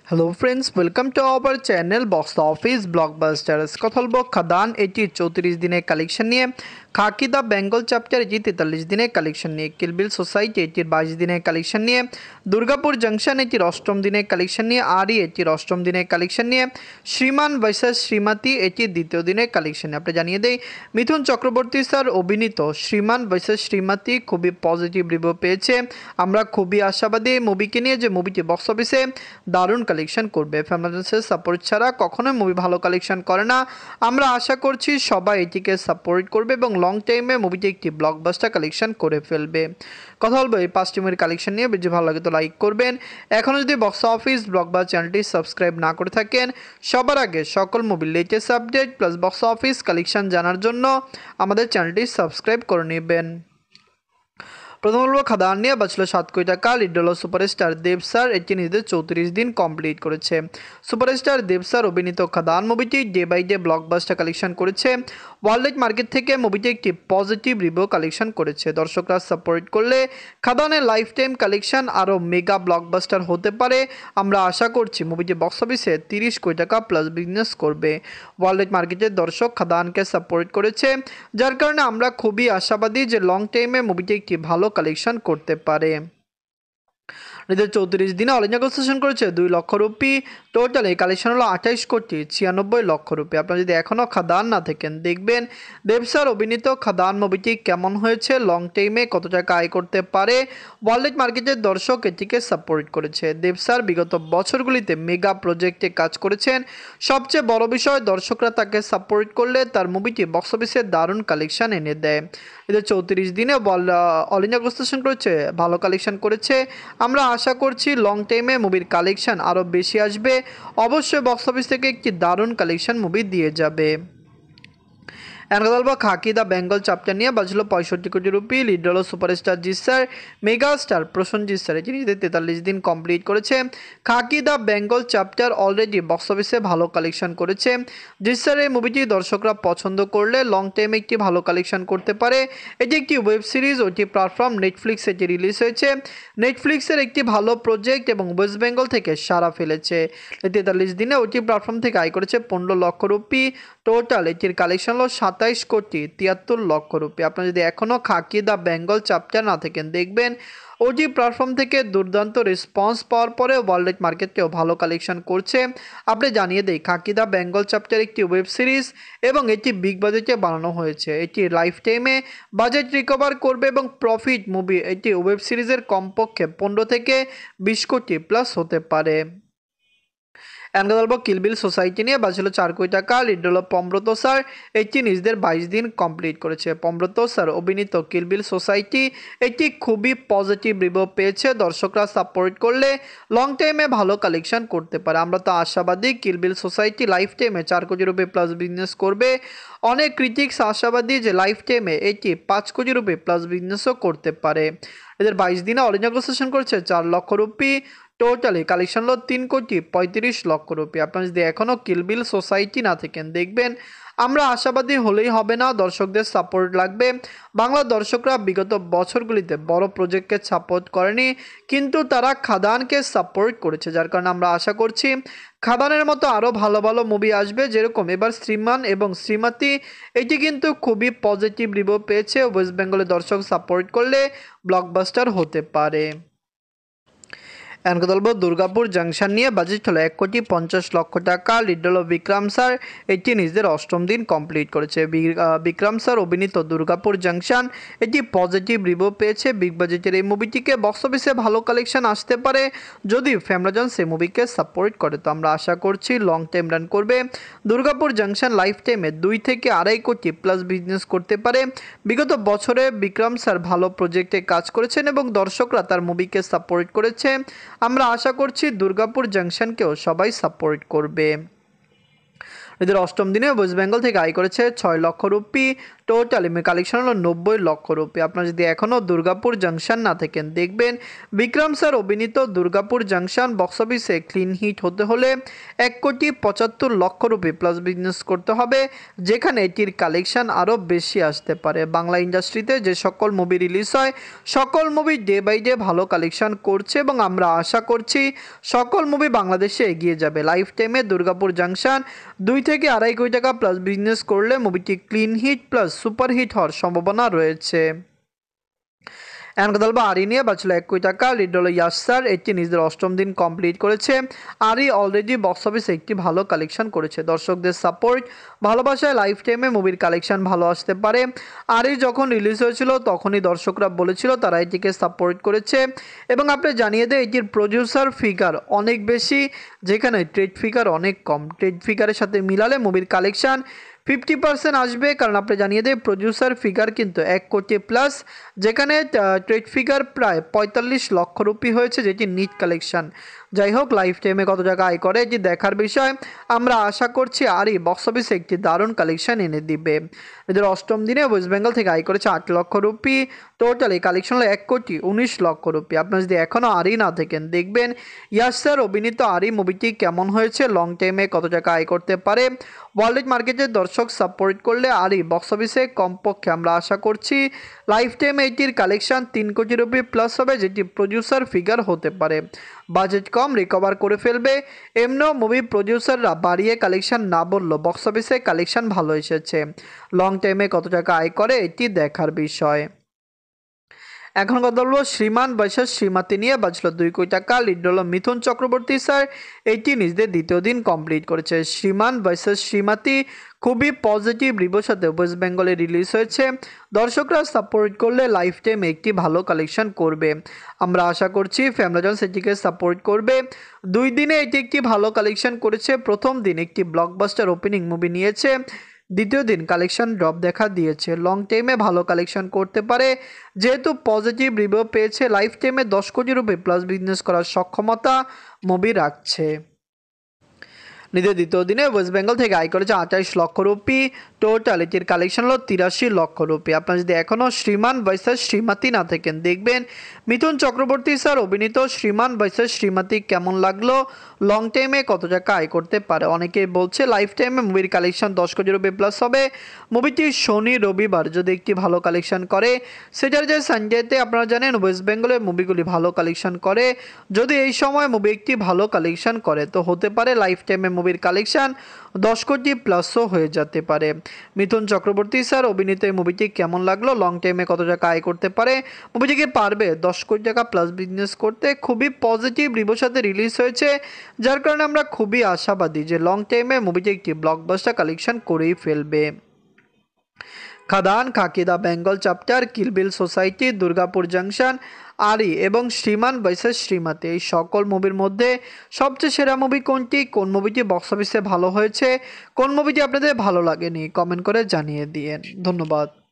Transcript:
Hello friends, welcome to our channel box office blockbusters. কথা বলবো খাদান এটির 34 দিনের কালেকশন নিয়ে, খাকি দ্য বেঙ্গল চ্যাপ্টার এটি 43 দিনের কালেকশন নিয়ে, কিলবিল সোসাইটি এটির 22 দিনের কালেকশন নিয়ে, দুর্গাপুর জংশন এটির অষ্টম দিনের কালেকশন নিয়ে, আরি এটির অষ্টম দিনের কালেকশন নিয়ে, শ্রীমান ভার্সেস শ্রীমতী এটির দ্বিতীয় দিনের কালেকশন নিয়ে। আপনি জানিয়ে দেই, মিথুন চক্রবর্তী স্যার অভিনীত শ্রীমান ভার্সেস শ্রীমতী খুবই পজিটিভ রিভিউ পেয়েছে। আমরা খুবই আশাবাদী মুভিকে নিয়ে, যে মুভিটি বক্স অফিসে দারুণ কালেকশন করবে। ফ্যামিলিসের সাপোর্ট ছাড়া কখনোই মুভি ভালো কালেকশন করে না। আমরা আশা করছি সবাই এটিকে সাপোর্ট করবে এবং লং টাইমে মুভিটি একটি ব্লকবাস্টার কালেকশন করে ফেলবে। কথা বলবো এই 5টি মুভির কালেকশন নিয়ে। যদি ভালো লাগে তো লাইক করবেন। এখনও যদি বক্স অফিস ব্লকবাস্টার চ্যানেলটি সাবস্ক্রাইব না করে থাকেন, সবার আগে সকল মুভির latest update plus box office collection জানার জন্য আমাদের চ্যানেলটি সাবস্ক্রাইব করে নেবেন। প্রথম বলবো খাদান নিয়ে। বাঁচল 7 কোটি টাকা। লিড হল সুপারস্টার দেব স্যার, এটি নিজেদের 34 দিন কমপ্লিট করেছে। সুপারস্টার দেব স্যার অভিনীত খাদান মুভিটি day by day blockbuster collection করেছে। ওয়ার্ল্ড মার্কেট থেকে মুভিটি একটি পজিটিভ রিভিউ কালেকশন করেছে। দর্শকরা সাপোর্ট করলে খাদানের লাইফ টাইম কালেকশন আরও মেগা ব্লকবাস্টার হতে পারে। আমরা আশা করছি মুভিটি বক্স অফিসে 30 কোটি টাকা প্লাস বিজনেস করবে। ওয়ার্ল্ড মার্কেটের দর্শক খাদানকে সাপোর্ট করেছে, যার কারণে আমরা খুবই আশাবাদী যে লং টাইমে মুভিটি একটি ভালো কালেকশন করতে পারে। নিজের 34 দিনে অল ইন্ডিয়া সেশন করেছে 2 লক্ষ রুপি। টোটাল এই কালেকশন হলো 28 কোটি 96 লক্ষ রুপি। আপনারা যদি এখনও খাদান না থাকেন, দেখবেন দেব স্যার অভিনীত খাদান মুভিটি কেমন হয়েছে, লং টাইমে কত টাকা আয় করতে পারে। ওয়ার্ল্ড মার্কেটের দর্শক এটিকে সাপোর্ট করেছে। দেব স্যার বিগত বছরগুলিতে মেগা প্রজেক্টে কাজ করেছেন। সবচেয়ে বড় বিষয়, দর্শকরা তাকে সাপোর্ট করলে তার মুভিটি বক্স অফিসে দারুণ কালেকশন এনে দেয়। এদের 34 দিনে অল ইন্ডিয়া সেশন করেছে, ভালো কালেকশন করেছে। আমরা আশা করছি লং টাইমে মুভির কালেকশন আরও বেশি আসবে। অবশ্যই বক্স অফিস থেকে একটি দারুণ কালেকশন মুভি দিয়ে যাবে। বলবো খাকি দ্য বেঙ্গল চ্যাপ্টার নিয়ে। বাজল 65 কোটি রুপি। লিড হল superstar Jeet sir, mega star Prosenjit sir, এটি নিজেদের 43 দিন কমপ্লিট করেছে। Khaki the Bengal chapter already box অফিসে ভালো কালেকশন করেছে। জিৎ স্যার এই মুভিটি দর্শকরা পছন্দ করলে লং টাইমে একটি ভালো কালেকশন করতে পারে। এটি একটি ওয়েব সিরিজ, ওটি প্ল্যাটফর্ম নেটফ্লিক্স এটি রিলিজ হয়েছে। নেটফ্লিক্সের একটি ভালো প্রজেক্ট এবং ওয়েস্ট বেঙ্গল থেকে সাড়া ফেলেছে। 43 দিনে ওটি প্ল্যাটফর্ম থেকে আয় করেছে 15 লক্ষ রুপি। টোটাল এটির কালেকশন হলো 27 কোটি 73 লক্ষ রুপি। আপনারা যদি এখনও খাকি দ্য বেঙ্গল চ্যাপ্টার না থাকেন, দেখবেন ওটি প্ল্যাটফর্ম থেকে দুর্দান্ত রেসপন্স পাওয়ার পরে ওয়ার্ল্ড মার্কেটেও ভালো কালেকশন করছে। আপনি জানিয়ে দেই, খাকি দ্য বেঙ্গল চ্যাপ্টার একটি ওয়েব সিরিজ এবং এটি বিগ বাজেটে বানানো হয়েছে। এটি লাইফ টাইমে বাজেট রিকভার করবে এবং প্রফিট মুভি এটি ওয়েব সিরিজের কমপক্ষে 15 থেকে 20 কোটি প্লাস হতে পারে। বলবো কিলবিল সোসাইটি নিয়ে। বাজল 4 কোটি টাকা। লিড হল পমব্রত স্যার, এটি নিজেদের 22 দিন কমপ্লিট করেছে। পমব্রত স্যার অভিনীত কিলবিল সোসাইটি এটি খুবই পজিটিভ রিভিউ পেয়েছে। দর্শকরা সাপোর্ট করলে লং টাইমে ভালো কালেকশন করতে পারে। আমরা তো আশাবাদী কিলবিল সোসাইটি লাইফ টাইমে 4 কোটি রুপি প্লাস বিজনেস করবে। অনেক ক্রিটিক্স আশাবাদী যে লাইফ টাইমে এটি 5 কোটি রুপি প্লাস বিজনেসও করতে পারে। এদের 22 দিনে অল ইন্ডিয়া সেশন করেছে 4 লক্ষ রুপি। টোটালি কালেকশন হলো 3 কোটি 35 লক্ষ রুপি। আপনারা যদি এখনও কিলবিল সোসাইটি না থাকেন, দেখবেন আমরা আশাবাদী হলেই হবে না, দর্শকদের সাপোর্ট লাগবে। বাংলা দর্শকরা বিগত বছরগুলিতে বড় প্রজেক্টকে সাপোর্ট করেনি, কিন্তু তারা খাদানকে সাপোর্ট করেছে, যার কারণে আমরা আশা করছি খাদানের মতো আরও ভালো ভালো মুভি আসবে। যেরকম এবার শ্রীমান এবং শ্রীমতী এটি কিন্তু খুবই পজিটিভ রিভিউ পেয়েছে। ওয়েস্ট বেঙ্গলের দর্শক সাপোর্ট করলে ব্লকবাস্টার হতে পারে। বলবো দুর্গাপুর জংশন নিয়ে। বাজেট হলো 1 কোটি 50 লক্ষ টাকা। লিড হল বিক্রম স্যার, এটি নিজেদের অষ্টম দিন কমপ্লিট করেছে। বিক্রম স্যার অভিনীত দুর্গাপুর জংশন এটি পজিটিভ রিভিউ পেয়েছে। বিগ বাজেটের এই মুভিটিকে বক্স অফিসে ভালো কালেকশন আসতে পারে যদি ফ্যামিলিজন এই মুভিকে সাপোর্ট করে। তো আমরা আশা করছি লং টাইম রান করবে। দুর্গাপুর জংশন লাইফ টাইমে 2 থেকে 2.5 কোটি প্লাস বিজনেস করতে পারে। বিগত বছরে বিক্রম স্যার ভালো প্রজেক্টে কাজ করেছেন এবং দর্শকরা তার মুভিকে সাপোর্ট করেছে। আমরা আশা করছি দুর্গাপুর জংশনকেও সবাই সাপোর্ট করবে। এদের অষ্টম দিনে ওয়েস্ট বেঙ্গল থেকে আয় করেছে 6 লক্ষ রুপি। টোটাল কালেকশন হলো 90 লক্ষ রুপি। আপনারা যদি এখনও দুর্গাপুর জাংশন না থাকেন, দেখবেন বিক্রম স্যার অভিনীত দুর্গাপুর জাংশন বক্স অফিসে ক্লিন হিট হতে হলে 1,75,00,000 রুপি প্লাস বিজনেস করতে হবে, যেখানে এটির কালেকশন আরও বেশি আসতে পারে। বাংলা ইন্ডাস্ট্রিতে যে সকল মুভি রিলিজ হয়, সকল মুভি ডে বাই ডে ভালো কালেকশন করছে এবং আমরা আশা করছি সকল মুভি বাংলাদেশে এগিয়ে যাবে। লাইফ টাইমে দুর্গাপুর জাংশন 2 থেকে 2.5 কোটি টাকা প্লাস বিজনেস করলে মুভিটি clean hit plus super hit হওয়ার সম্ভাবনা রয়েছে। এখন কথা বলবো আরি নিয়ে। বাঁচল 1 কোটি টাকা, লিড হলো ইয়াশ স্যার। এটি নিজেদের 8ম দিন কমপ্লিট করেছে। আরি অলরেডি বক্স অফিসে একটি ভালো কালেকশন করেছে। দর্শকদের সাপোর্ট ভালোবাসায় লাইফ টাইমে মুভির কালেকশন ভালো আসতে পারে। আরি যখন রিলিজ হয়েছিল তখনই দর্শকরা বলেছিল তারা এটিকে সাপোর্ট করেছে এবং আপনি জানিয়ে দেয় এটির প্রডিউসার ফিগার অনেক বেশি, যেখানে ট্রেড ফিগার অনেক কম। ট্রেড ফিগারের সাথে মিলালে মুভির কালেকশন 50% আসবে, কারণ আপনি জানিয়ে দেয় প্রডিউসার ফিগার কিন্তু 1 কোটি প্লাস, যেখানে ট্রেড ফিগার প্রায় 45 লক্ষ রুপি হয়েছে, যেটি নিট কালেকশন। যাই হোক, লাইফ টাইমে কত টাকা আয় করে এটি দেখার বিষয়। আমরা আশা করছি আরই বক্স অফিসে একটি দারুণ কালেকশন এনে দিবে। এদের 8ম দিনে ওয়েস্ট বেঙ্গল থেকে আয় করেছে 8 লক্ষ রুপি। টোটাল এই কালেকশন হলো 1,19,00,000 রুপি। আপনারা যদি এখনও আরই না থাকেন, দেখবেন ইয়াশ স্যার অভিনীত আরই মুভিটি কেমন হয়েছে, লং টাইমে কত টাকা আয় করতে পারে। ওয়ার্ল্ড মার্কেটের দর্শক সাপোর্ট করলে আরই বক্স অফিসে কমপক্ষে আমরা আশা করছি লাইফ টাইমে এটির কালেকশন 3 কোটি রুপি প্লাস হবে, যেটি প্রডিউসার ফিগার হতে পারে। বাজেট কম, রিকভার করে ফেলবে। এমনও মুভি প্রডিউসাররা বাড়িয়ে কালেকশন না বললেও বক্স অফিসে কালেকশন ভালো এসেছে। লং টাইমে কত টাকা আয় করে এটি দেখার বিষয়। এখন কথা বলবো শ্রীমান ভার্সেস শ্রীমতী নিয়ে। বাজলো 2 কোটি টাকা, লিড হলো মিথুন চক্রবর্তী স্যার। এটি নিজেদের 2য় দিন কমপ্লিট করেছে। শ্রীমান ভার্সেস শ্রীমতী খুবই পজিটিভ রিভিউর সাথে ওয়েস্ট বেঙ্গলে রিলিজ হয়েছে। দর্শকরা সাপোর্ট করলে লাইফ টাইম একটি ভালো কালেকশন করবে। আমরা আশা করছি ফ্যামিলিজন্স এটিকে সাপোর্ট করবে। 2 দিনে এটি একটি ভালো কালেকশন করেছে। প্রথম দিন একটি ব্লকবাস্টার ওপেনিং মুভি নিয়েছে, 2য় দিন কালেকশন ড্রপ দেখা দিয়েছে। লং টাইমে ভালো কালেকশন করতে পারে, যেহেতু পজিটিভ রিভিউ পেয়েছে। লাইফ টাইমে 10 কোটি রুপি প্লাস বিজনেস করার সক্ষমতা মুভি রাখছে। নিজের 2য় দিনে ওয়েস্ট বেঙ্গল থেকে আয় করেছে 28 লক্ষ রুপি। টোটাল এটির কালেকশন হলো 83 লক্ষ রুপি। আপনারা যদি এখনও শ্রীমান ভার্সেস শ্রীমতী না থাকেন, দেখবেন মিথুন চক্রবর্তী স্যার অভিনীত শ্রীমান ভার্সেস শ্রীমতী কেমন লাগলো, লং টাইমে কত টাকা আয় করতে পারে। অনেকেই বলছে লাইফ টাইমে মুভির কালেকশন 10 কোটি রুপি প্লাস হবে। মুভিটি শনি রবিবার যদি একটি ভালো কালেকশন করে, স্যাটারডে সানডেতে আপনারা জানেন ওয়েস্ট বেঙ্গলের মুভিগুলি ভালো কালেকশন করে। যদি এই সময় মুভি একটি ভালো কালেকশন করে তো হতে পারে লাইফ টাইমে মুভির কালেকশন 10 কোটি প্লাসও হয়ে যেতে পারে। মিথুন চক্রবর্তী স্যার অভিনীত এই মুভিটি কেমন লাগলো, লং টাইমে কত টাকা আয় করতে পারে। মুভিটিকে পারবে 10 কোটি টাকা প্লাস বিজনেস করতে। খুবই পজিটিভ রিভিউর সাথে রিলিজ হয়েছে, যার কারণে আমরা খুবই আশাবাদী যে লং টাইমে মুভিটি একটি ব্লকবাস্টার কালেকশন করেই ফেলবে। Khadaan, khaki the Bengal chapter, kill bill society, Durgapur junction, Ari এবং শ্রীমান ভার্সেস শ্রীমতী, এই সকল মুভির মধ্যে সবচেয়ে সেরা মুভি কোনটি, কোন মুভিটি বক্স অফিসে ভালো হয়েছে, কোন মুভিটি আপনাদের ভালো লাগেনি, কমেন্ট করে জানিয়ে দিয়েন। ধন্যবাদ।